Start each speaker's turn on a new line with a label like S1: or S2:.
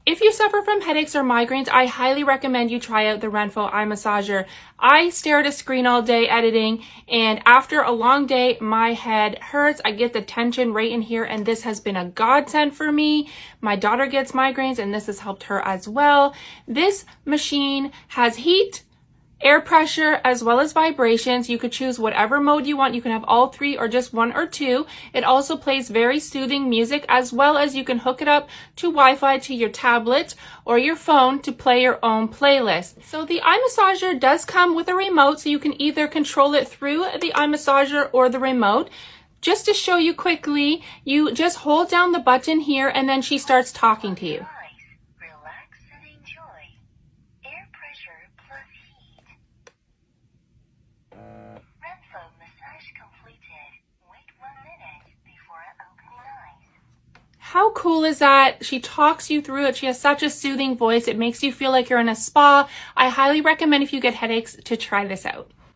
S1: If you suffer from headaches or migraines, I highly recommend you try out the RENPHO eye massager. I stare at a screen all day editing, and after a long day, my head hurts. I get the tension right in here, and this has been a godsend for me. My daughter gets migraines, and this has helped her as well. This machine has heat, air pressure, as well as vibrations. You could choose whatever mode you want. You can have all three or just one or two. It also plays very soothing music, as well as you can hook it up to Wi-Fi to your tablet or your phone to play your own playlist. So the eye massager does come with a remote, so you can either control it through the eye massager or the remote. Just to show you quickly, you just hold down the button here and then she starts talking to you. How cool is that? She talks you through it. She has such a soothing voice. It makes you feel like you're in a spa. I highly recommend, if you get headaches, to try this out.